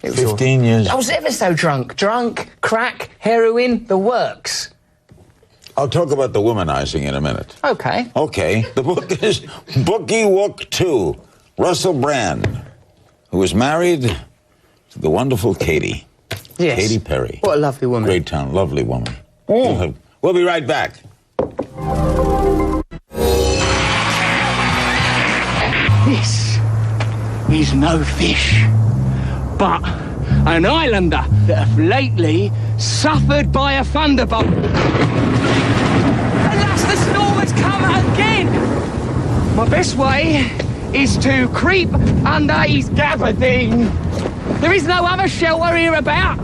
It was 15 years. I was ever so drunk. Drunk, crack, heroin, the works. I'll talk about the womanizing in a minute. Okay. Okay. The book is Boogie Wook 2. Russell Brand, who was married to the wonderful Katy. Yes. Katy Perry. What a lovely woman. Great town, lovely woman. We'll be right back. This is no fish, but an islander that have lately suffered by a thunderbolt. Alas, the storm has come again! My best way is to creep under his gabardine. There is no other shelter here about.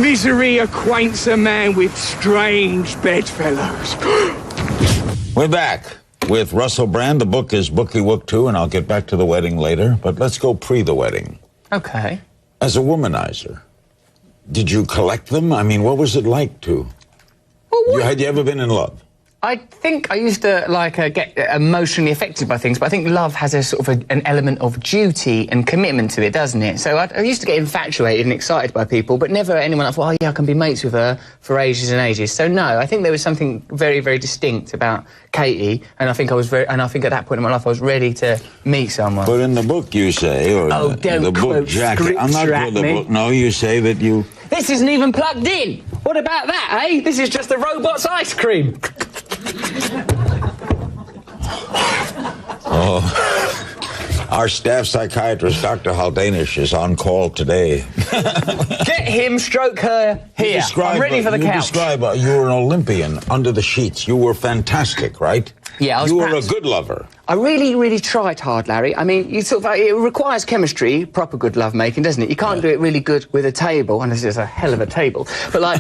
Misery acquaints a man with strange bedfellows. We're back with Russell Brand. The book is Boogie Wook 2, and I'll get back to the wedding later. But let's go pre the wedding. Okay. As a womanizer, did you collect them? I mean, what was it like to? Well, had you ever been in love? I think I used to get emotionally affected by things, but I think love has a sort of an element of duty and commitment to it, doesn't it? So I used to get infatuated and excited by people, but never anyone I thought, oh yeah, I can be mates with her for ages and ages. So no, I think there was something very, very distinct about Katy, and I think at that point in my life I was ready to meet someone. But in the book you say, or the book jacket, I'm not sure the book. No, you say that you. This isn't even plugged in. What about that, eh? This is just the robot's ice cream. Oh, our staff psychiatrist, Dr. Haldanish, is on call today. Get him, stroke her here. I'm ready for the couch. You were an Olympian under the sheets. You were fantastic, right? Yeah, you were a good lover. I really, really tried hard, Larry. I mean, it requires chemistry, proper good lovemaking, doesn't it? You can't do it really good with a table, and this is a hell of a table. But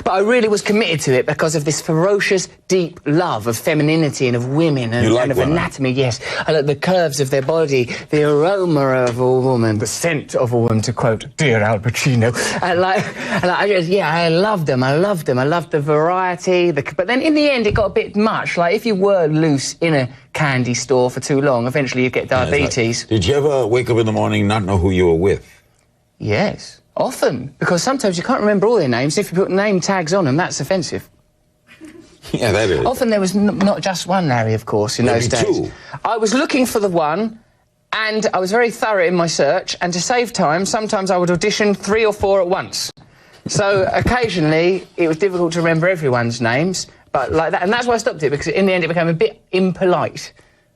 but I really was committed to it because of this ferocious, deep love of femininity and of women and of anatomy. Yes, I like the curves of their body, the aroma of a woman, the scent of a woman, to quote dear Al Pacino. I loved them. I loved the variety. But then in the end, it got a bit much. Like if you were loose in a candy store for too long, eventually you'd get diabetes. Did you ever wake up in the morning and not know who you were with? Yes, often, because sometimes you can't remember all their names. If you put name tags on them, that's offensive. Yeah, that is. Often there was not just one Larry, of course, in those days. Two. I was looking for the one, and I was very thorough in my search, and to save time, sometimes I would audition 3 or 4 at once. So occasionally it was difficult to remember everyone's names, but like that, and that's why I stopped it, because in the end it became a bit impolite.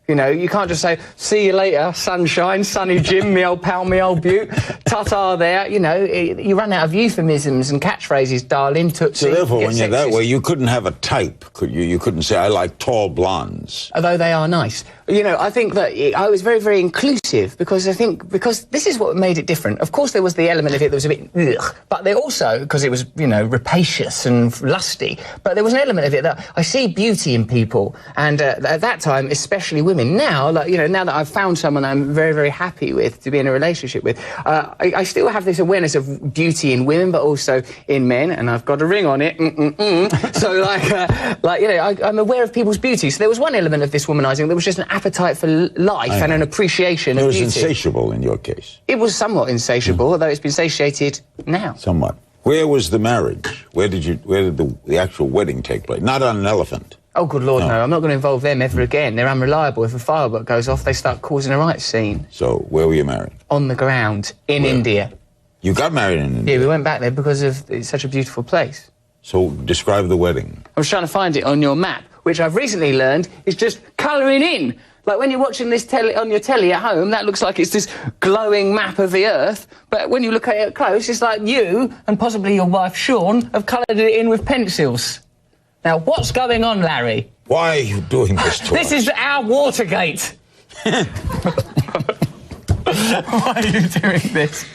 You know, you can't just say, see you later, sunshine, sunny Jim, me old pal, me old beaut, ta-ta there. You know, you run out of euphemisms and catchphrases, darling, tootsie. So therefore, when you're that way, you couldn't have a type, could you? You couldn't say, I like tall blondes. Although they are nice. You know, I think that I was very, very inclusive, because this is what made it different. Of course, there was the element of it that was a bit ugh, but there also, because it was, you know, rapacious and lusty, but there was an element of it that I see beauty in people, and at that time, especially women. Now, like, you know, now that I've found someone I'm very, very happy with, to be in a relationship with, I still have this awareness of beauty in women, but also in men, and I've got a ring on it. So, you know, I'm aware of people's beauty. So there was one element of this womanizing that was just an appetite for life and an appreciation of beauty. It was insatiable in your case. It was somewhat insatiable, although it's been satiated now. Somewhat. Where was the marriage? Where did the actual wedding take place? Not on an elephant. Oh, good Lord, no. I'm not going to involve them ever again. They're unreliable. If a firework goes off, they start causing a riot scene. So, where were you married? On the ground, in India. You got married in India? Yeah, we went back there because it's such a beautiful place. So, describe the wedding. I was trying to find it on your map, which I've recently learned is just colouring in. Like, when you're watching this on your telly at home, that looks like it's this glowing map of the Earth, but when you look at it close, it's like you, and possibly your wife, Sean, have coloured it in with pencils. Now, what's going on, Larry? Why are you doing this to us? This is our Watergate. Why are you doing this?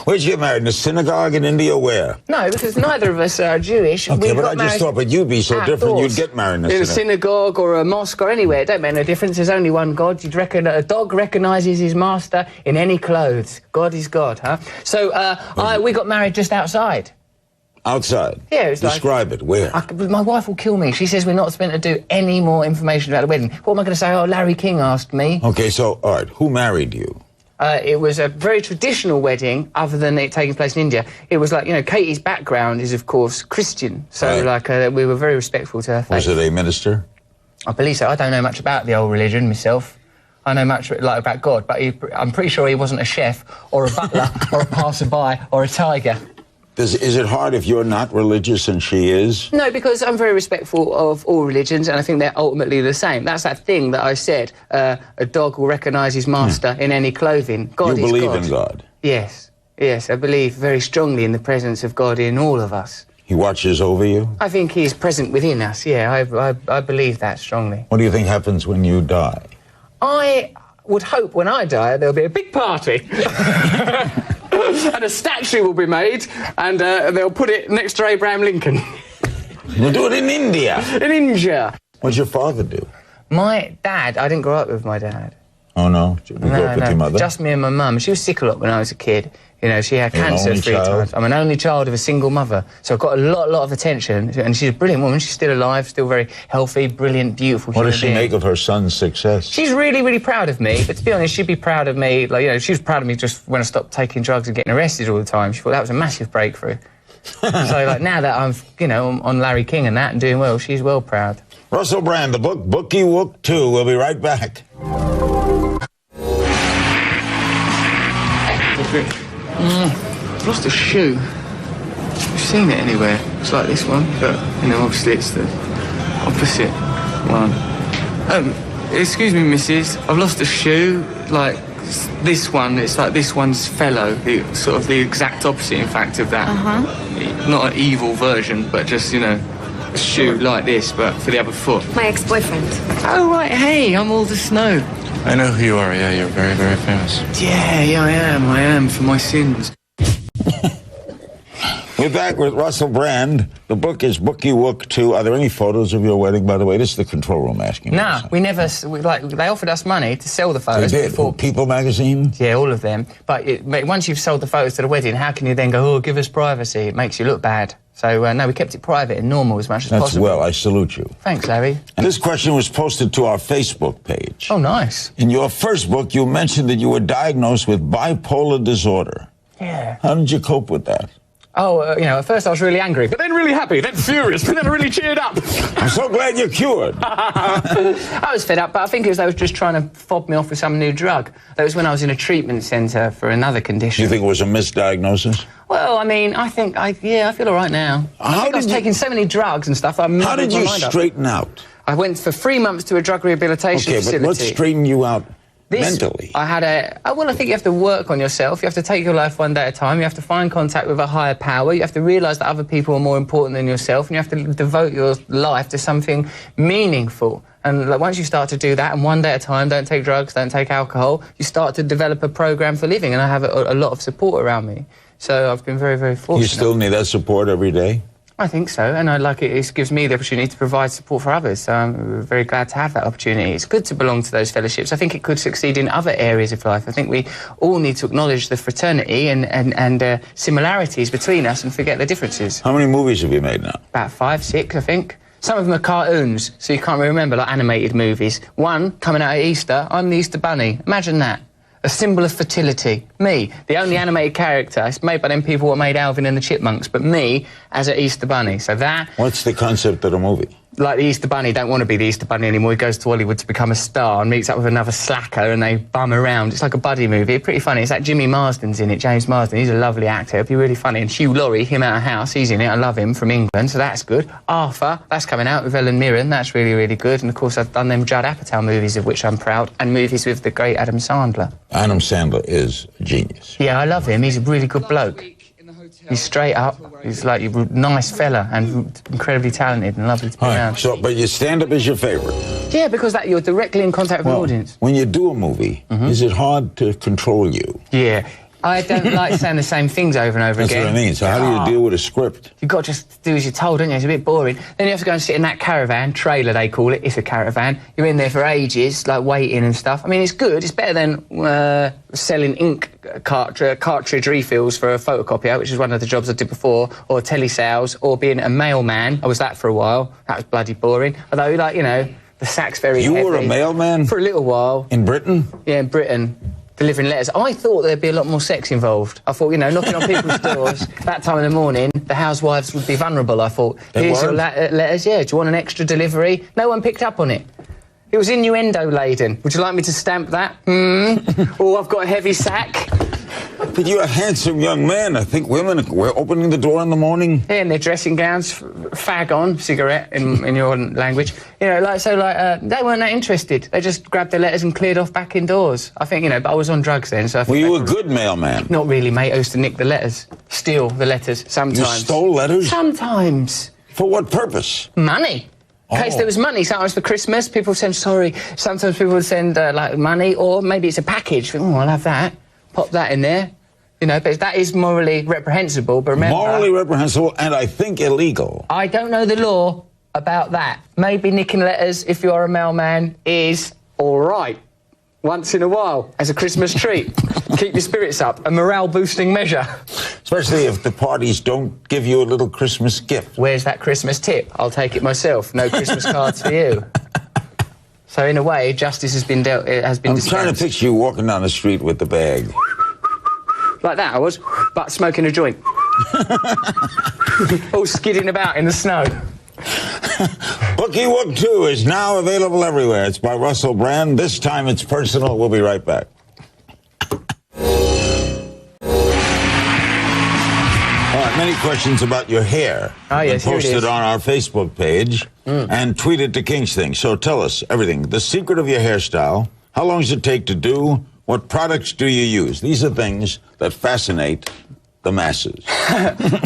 Where'd you get married? In a synagogue in India? Where? No, because neither of us are Jewish. Okay, but I just thought, but you'd be so different, you'd get married in a synagogue or a mosque or anywhere. It don't make no difference. There's only one God. You'd reckon that a dog recognises his master in any clothes. God is God, huh? So we got married just outside. Outside? Yeah, it's like- Describe it. Where? My wife will kill me. She says we're not supposed to do any more information about the wedding. What am I going to say? Oh, Larry King asked me. Okay, so, all right, who married you? It was a very traditional wedding, other than it taking place in India. It was like, you know, Katie's background is, of course, Christian. So, Right. we were very respectful to her faith. Was it a minister? I believe so. I don't know much about the old religion myself. I know much about God, but I'm pretty sure he wasn't a chef or a butler or a passerby or a tiger. Is it hard if you're not religious and she is? No, because I'm very respectful of all religions, and I think they're ultimately the same. That's that thing that I said, a dog will recognise his master in any clothing. God You is believe God. in God? Yes, yes, I believe very strongly in the presence of God in all of us. He watches over you? I think he is present within us, yeah, I believe that strongly. What do you think happens when you die? I would hope when I die there'll be a big party. And a statue will be made, and they'll put it next to Abraham Lincoln. We'll do it in India. In India. What'd your father do? My dad, I didn't grow up with my dad. Oh, no? You grew up with your mother? Just me and my mum. She was sick a lot when I was a kid. You know, she had You're an cancer only 3 child? times. I'm an only child of a single mother, so I've got a lot of attention. And she's a brilliant woman. She's still alive, still very healthy, brilliant, beautiful. What human does she being. make of her son's success? She's really, really proud of me. But to be honest, she'd be proud of me. Like, you know, she was proud of me just when I stopped taking drugs and getting arrested all the time. She thought that was a massive breakthrough. So, like, now that I'm, you know, on Larry King and that and doing well, she's well proud. Russell Brand, the book Bookie Wook 2. We'll be right back. I've lost a shoe. You've seen it anywhere? It's like this one, but, you know, obviously it's the opposite one. Excuse me, missus, I've lost a shoe, like this one. It's like this one's fellow, sort of the exact opposite, in fact, of that. Not an evil version, but just, you know, a shoe like this, but for the other foot. My ex-boyfriend. Oh, right, hey, I'm Alder Snow. I know who you are, yeah, you're very, very famous. Yeah, I am, for my sins. We're back with Russell Brand. The book is Bookie Wook 2. Are there any photos of your wedding, by the way? This is the control room asking. Nah, we never, they offered us money to sell the They photos did. before. People magazine? Yeah, all of them. But once you've sold the photos to the wedding, how can you then go, oh, give us privacy? It makes you look bad. So, no, we kept it private and normal as much as That's possible. well. I salute you. Thanks, Larry. And this question was posted to our Facebook page. Oh, nice. In your first book, you mentioned that you were diagnosed with bipolar disorder. Yeah. How did you cope with that? Oh, you know, at first I was really angry, but then really happy, then furious, but then really cheered up. I'm so glad you're cured. I was fed up, but I think it was they was just trying to fob me off with some new drug. That was when I was in a treatment centre for another condition. You think it was a misdiagnosis? Well, I mean, I feel all right now. I think I was taking so many drugs and stuff. How did you straighten out? I went for 3 months to a drug rehabilitation facility. But what straightened you out mentally? I think you have to work on yourself. You have to take your life one day at a time. You have to find contact with a higher power. You have to realise that other people are more important than yourself, and you have to devote your life to something meaningful. And once you start to do that, and one day at a time, don't take drugs, don't take alcohol, you start to develop a programme for living, and I have a lot of support around me. So I've been very, very fortunate. You still need that support every day? I think so, and it gives me the opportunity to provide support for others, so I'm very glad to have that opportunity. It's good to belong to those fellowships. I think it could succeed in other areas of life. I think we all need to acknowledge the fraternity and similarities between us and forget the differences. How many movies have you made now? About 5, 6, I think. Some of them are cartoons, so you can't really remember, like animated movies. One, coming out at Easter, I'm the Easter Bunny. Imagine that. A symbol of fertility. Me, the only animated character. It's made by them people who made Alvin and the Chipmunks, but me as an Easter Bunny. So that... What's the concept of the movie? Like the Easter Bunny don't want to be the Easter Bunny anymore. He goes to Hollywood to become a star and meets up with another slacker and they bum around. It's like a buddy movie. It's pretty funny. It's like Jimmy Marsden's in it, James Marsden. He's a lovely actor. It'd be really funny. And Hugh Laurie, him out of house, he's in it. I love him, from England, so that's good. Arthur, that's coming out with Helen Mirren. That's really, really good. And, of course, I've done them Judd Apatow movies, of which I'm proud, and movies with the great Adam Sandler. Adam Sandler is a genius. Yeah, I love him. He's a really good bloke. He's straight up. He's like a nice fella and incredibly talented and lovely to be around. So, but your stand-up is your favourite? Yeah, because you're directly in contact with the audience. When you do a movie, is it hard to control you? Yeah. I don't like saying the same things over and over That's again. what I mean. So how do you deal with a script? You've got to just do as you're told, don't you? It's a bit boring. Then you have to go and sit in that caravan, trailer they call it, it's a caravan. You're in there for ages, like waiting and stuff. I mean, it's good. It's better than selling ink cartridge refills for a photocopier, which is one of the jobs I did before, or telesales, or being a mailman. I was that for a while. That was bloody boring. Although, like, you know, the sack's very heavy. You were a mailman? For a little while. In Britain? Yeah, in Britain. Delivering letters. I thought there'd be a lot more sex involved. I thought, you know, knocking on people's doors, that time in the morning, the housewives would be vulnerable, I thought. Here's your letters, yeah, do you want an extra delivery? No one picked up on it. It was innuendo-laden. Would you like me to stamp that? Oh, I've got a heavy sack. But you're a handsome young man. I think women were opening the door in the morning. Yeah, in their dressing gowns, fag on, cigarette in your language. You know, they weren't that interested. They just grabbed their letters and cleared off back indoors. I think, you know, but I was on drugs then, so I think... Were you a good mailman? Not really, mate. I used to nick the letters. Steal the letters, sometimes. You stole letters? Sometimes. For what purpose? Money. In case there was money, sometimes for Christmas, people would send, sometimes people would send, like, money, or maybe it's a package. Oh, I'll have that. Pop that in there. You know, but that is morally reprehensible, but remember... Morally reprehensible, and I think illegal. I don't know the law about that. Maybe nicking letters, if you're a mailman, is all right. Once in a while, as a Christmas treat. Keep your spirits up, a morale-boosting measure. Especially if the parties don't give you a little Christmas gift. Where's that Christmas tip? I'll take it myself. No Christmas cards for you. So, in a way, justice has been dispensed. I'm trying to picture you walking down the street with the bag. Like that I was, but smoking a joint. All skidding about in the snow. Bookie Wook 2 is now available everywhere. It's by Russell Brand. This time it's personal. We'll be right back. All right, many questions about your hair. Oh, yes, here it posted is. on our Facebook page and tweeted to King's Thing. So tell us everything. The secret of your hairstyle. How long does it take to do? What products do you use? These are things that fascinate the masses.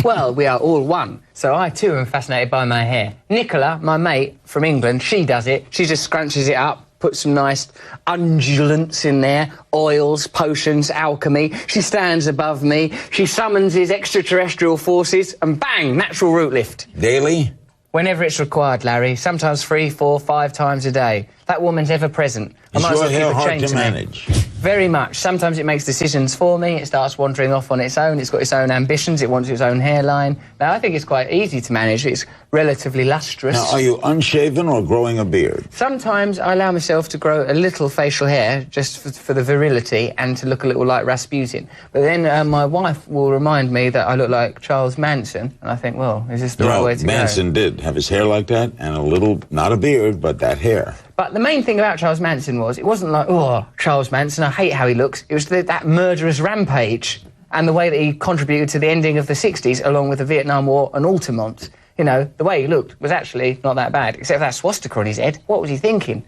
Well, we are all one. So I, too, am fascinated by my hair. Nicola, my mate from England, she does it. She just scrunches it up, puts some nice undulants in there, oils, potions, alchemy. She stands above me. She summons his extraterrestrial forces, and bang, natural root lift. Daily? Whenever it's required, Larry. Sometimes 3, 4, 5 times a day. That woman's ever present. Is your hair hard to manage? Very much. Sometimes it makes decisions for me. It starts wandering off on its own. It's got its own ambitions. It wants its own hairline. Now, I think it's quite easy to manage. It's relatively lustrous. Now, are you unshaven or growing a beard? Sometimes I allow myself to grow a little facial hair just for the virility and to look a little like Rasputin. But then my wife will remind me that I look like Charles Manson, and I think, well, is this the right way to Manson did have his hair like that and a little, not a beard, but that hair. But the main thing about Charles Manson was, it wasn't like, oh, Charles Manson, I hate how he looks. It was that murderous rampage and the way that he contributed to the ending of the 60s, along with the Vietnam War and Altamont. You know, the way he looked was actually not that bad, except for that swastika on his head. What was he thinking?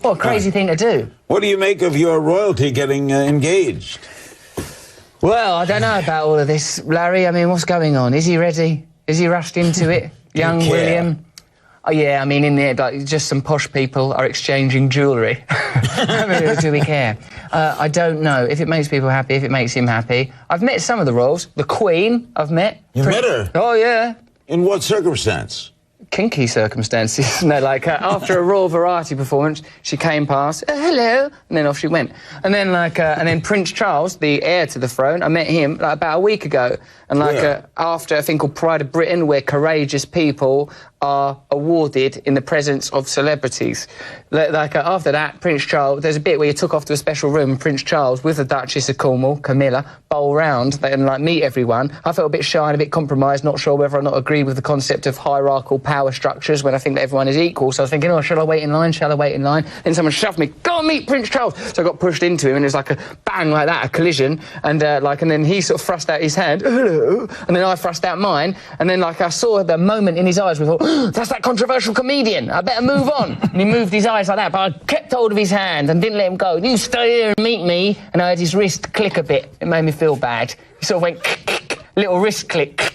What a crazy thing to do. What do you make of your royalty getting engaged? Well, I don't know about all of this, Larry. I mean, what's going on? Is he ready? Is he rushed into it? Young William? Oh, yeah, I mean, in there, like, just some posh people are exchanging jewellery. I mean, do we care? I don't know if it makes people happy, if it makes him happy. I've met some of the royals. The Queen, I've met. You met her? Oh, yeah. In what circumstance? Kinky circumstances. No, like, after a Royal Variety performance, she came past, hello, and then off she went. And then, like, and then Prince Charles, the heir to the throne, I met him, like, about a week ago. And, like, after a thing called Pride of Britain, where courageous people are awarded in the presence of celebrities. Like, after that, Prince Charles, there's a bit where you took off to a special room, and Prince Charles, with the Duchess of Cornwall, Camilla, bowl round and, like, meet everyone. I felt a bit shy and a bit compromised, not sure whether or not I agree with the concept of hierarchical power structures when I think that everyone is equal. So I was thinking, oh, shall I wait in line? Shall I wait in line? Then someone shoved me, go and meet Prince Charles. So I got pushed into him, and it was like a bang like that, a collision. And, and then he sort of thrust out his hand, hello, and then I thrust out mine. And then, like, I saw the moment in his eyes where I thought, oh, that's that controversial comedian. I better move on. And he moved his eyes like that, but I kept hold of his hand and didn't let him go. You stay here and meet me. And I heard his wrist click a bit. It made me feel bad. He sort of went, little wrist click.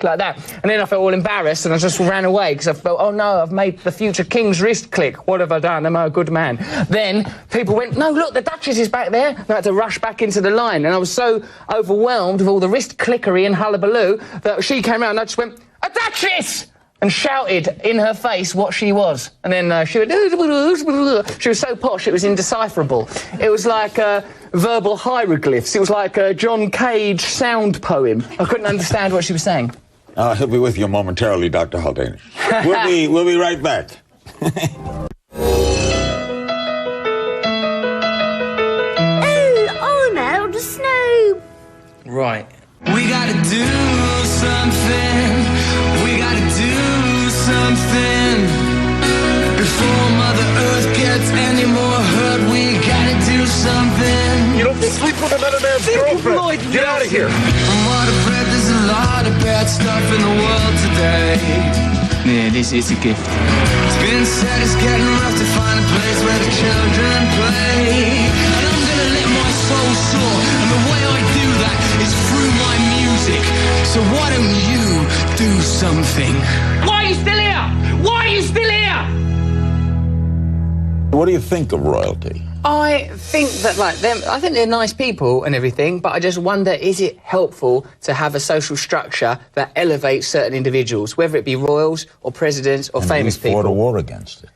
like that. And then I felt all embarrassed and I just ran away because I felt, oh no, I've made the future king's wrist click. What have I done? Am I a good man? Then people went, no, look, the Duchess is back there. And I had to rush back into the line. And I was so overwhelmed with all the wrist clickery and hullabaloo that she came out and I just went, a Duchess! And shouted in her face what she was. And then she went... She was so posh, it was indecipherable. It was like verbal hieroglyphs. It was like a John Cage sound poem. I couldn't understand what she was saying. He'll be with you momentarily, Dr. Haldane. We'll be right back. Oh no, the snow. Right. We gotta do something. We gotta do something. Before Mother Earth gets any more hurt, we gotta do something. You don't sleep with another man's girlfriend. Get out of here. From what I've read, there's a lot of bad stuff in the world today. Yeah, this is a gift. It's been said it's getting rough to find a place where the children play. And I'm gonna let my soul soar, and the way I do that is through my music. So why don't you do something? Why are you still here? Why are you still here? What do you think of royalty? I think that, like, I think they're nice people and everything, but I just wonder, is it helpful to have a social structure that elevates certain individuals, whether it be royals or presidents or famous people? We fought a war against it.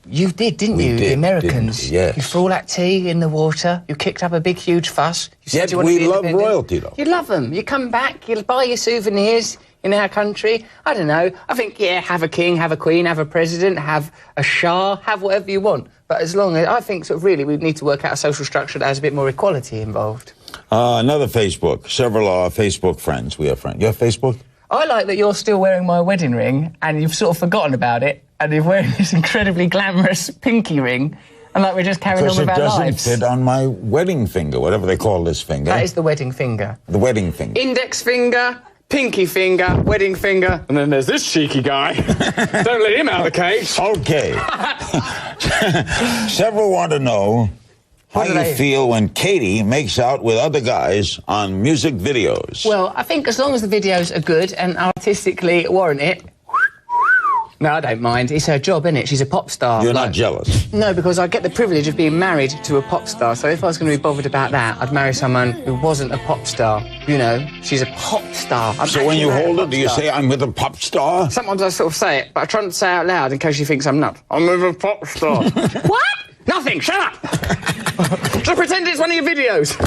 You did, didn't We you? did, the Americans. didn't we? Yes. You threw all that tea in the water. You kicked up a big, huge fuss. You said Yet you wanted to we be love independent. royalty, though. You love them. You come back, you buy your souvenirs in our country. I don't know. I think, yeah, have a king, have a queen, have a president, have a shah, have whatever you want. But as long as, I think sort of really we need to work out a social structure that has a bit more equality involved. Another Facebook. Several Facebook friends. We have friends. You have Facebook? I like that you're still wearing my wedding ring and you've sort of forgotten about it and you're wearing this incredibly glamorous pinky ring and like we're just carrying on with our Because it lives. doesn't fit on my wedding finger, whatever they call this finger. That is the wedding finger. The wedding finger. Index finger, pinky finger, wedding finger, and then there's this cheeky guy. Don't let him out of the cage. Okay. Several want to know how What do you they- feel when Katie makes out with other guys on music videos. Well, I think as long as the videos are good and artistically warrant it. No, I don't mind. It's her job, isn't it? She's a pop star. You're not jealous. No, because I get the privilege of being married to a pop star. So if I was going to be bothered about that, I'd marry someone who wasn't a pop star. You know, she's a pop star. So when you hold her, do you say, I'm with a pop star? Sometimes I sort of say it, but I try not to say it out loud in case she thinks I'm nuts. I'm with a pop star. What? Nothing. Shut up. Just pretend it's one of your videos.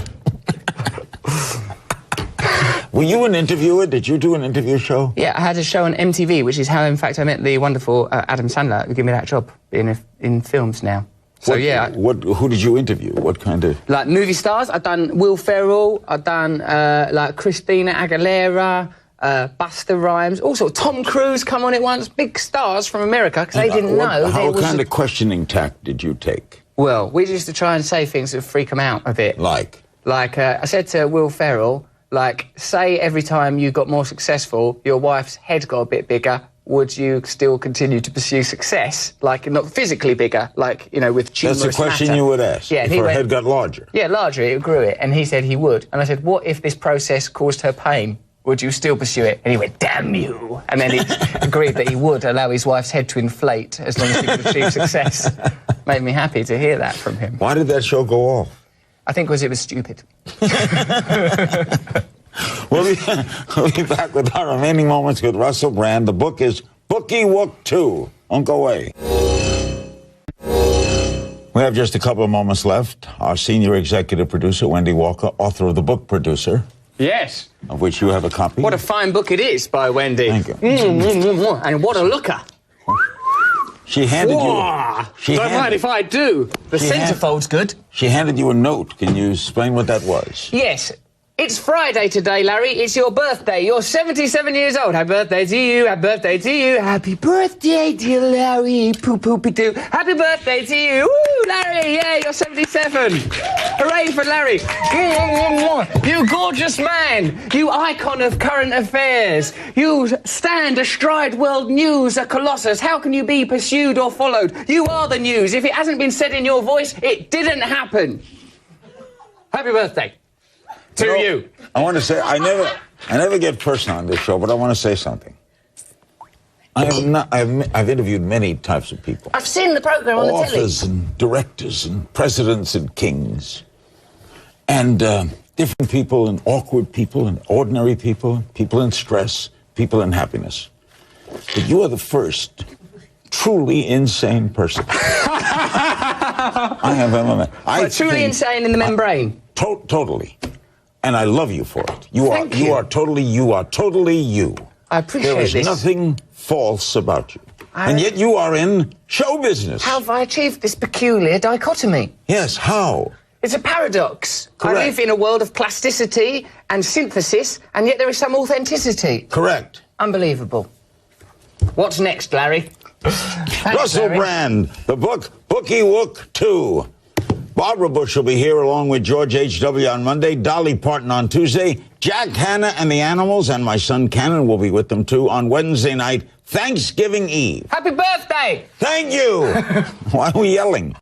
Were you an interviewer? Did you do an interview show? Yeah, I had a show on MTV, which is how, in fact, I met the wonderful Adam Sandler, who gave me that job in films now. So, yeah. Who did you interview? What kind of... Like, movie stars, I've done Will Ferrell, I've done, like, Christina Aguilera, Busta Rhymes, also Tom Cruise come on it once, big stars from America, because they didn't know there How was... kind of questioning tact did you take? Well, we used to try and say things that freak them out a bit. Like? Like, I said to Will Ferrell, like, say every time you got more successful, your wife's head got a bit bigger, would you still continue to pursue success? Like, not physically bigger, like, you know, with tumorous That's the question matter. you would ask. Yeah, and if he her went, head got larger. yeah, larger, it grew it. And he said he would. And I said, what if this process caused her pain? Would you still pursue it? And he went, damn you. And then he agreed that he would allow his wife's head to inflate as long as he could achieve success. Made me happy to hear that from him. Why did that show go off? I think because it was stupid. We'll be back with our remaining moments with Russell Brand. The book is Bookie Wook 2. Don't go away. We have just a couple of moments left. Our senior executive producer, Wendy Walker, author of the book Producer, Yes. of which you have a copy. What a fine book it is by Wendy. Thank you. And what a looker. She handed you... Whoa. She Don't mind if I do. The She had- centerfold's good. She handed you a note. Can you explain what that was? Yes. It's Friday today, Larry. It's your birthday. You're 77 years old. Happy birthday to you. Happy birthday to you. Happy birthday, dear Larry. Poo-poo-pee-doo. Happy birthday to you. Woo, Larry. Yeah, you're 77. Hooray for Larry. You gorgeous man. You icon of current affairs. You stand astride world news, a colossus. How can you be pursued or followed? You are the news. If it hasn't been said in your voice, it didn't happen. Happy birthday. To you. I want to say, I never get personal on this show, but I want to say something. I've interviewed many types of people. I've seen the program on the telly. Authors and directors and presidents and kings. And different people and awkward people and ordinary people, people in stress, people in happiness. But you are the first truly insane person I have ever met. Truly insane in the membrane. Totally. And I love you for it. You are totally you. I appreciate this. There is nothing false about you. And yet you are in show business. How have I achieved this peculiar dichotomy? Yes, how? It's a paradox. Correct. I live in a world of plasticity and synthesis, and yet there is some authenticity. Correct. Unbelievable. What's next, Larry? Thanks, Russell Larry. Brand, the book Bookie Wook 2. Barbara Bush will be here along with George H.W. on Monday, Dolly Parton on Tuesday, Jack Hanna and the Animals, and my son Cannon will be with them too on Wednesday night, Thanksgiving Eve. Happy birthday! Thank you! Why are we yelling?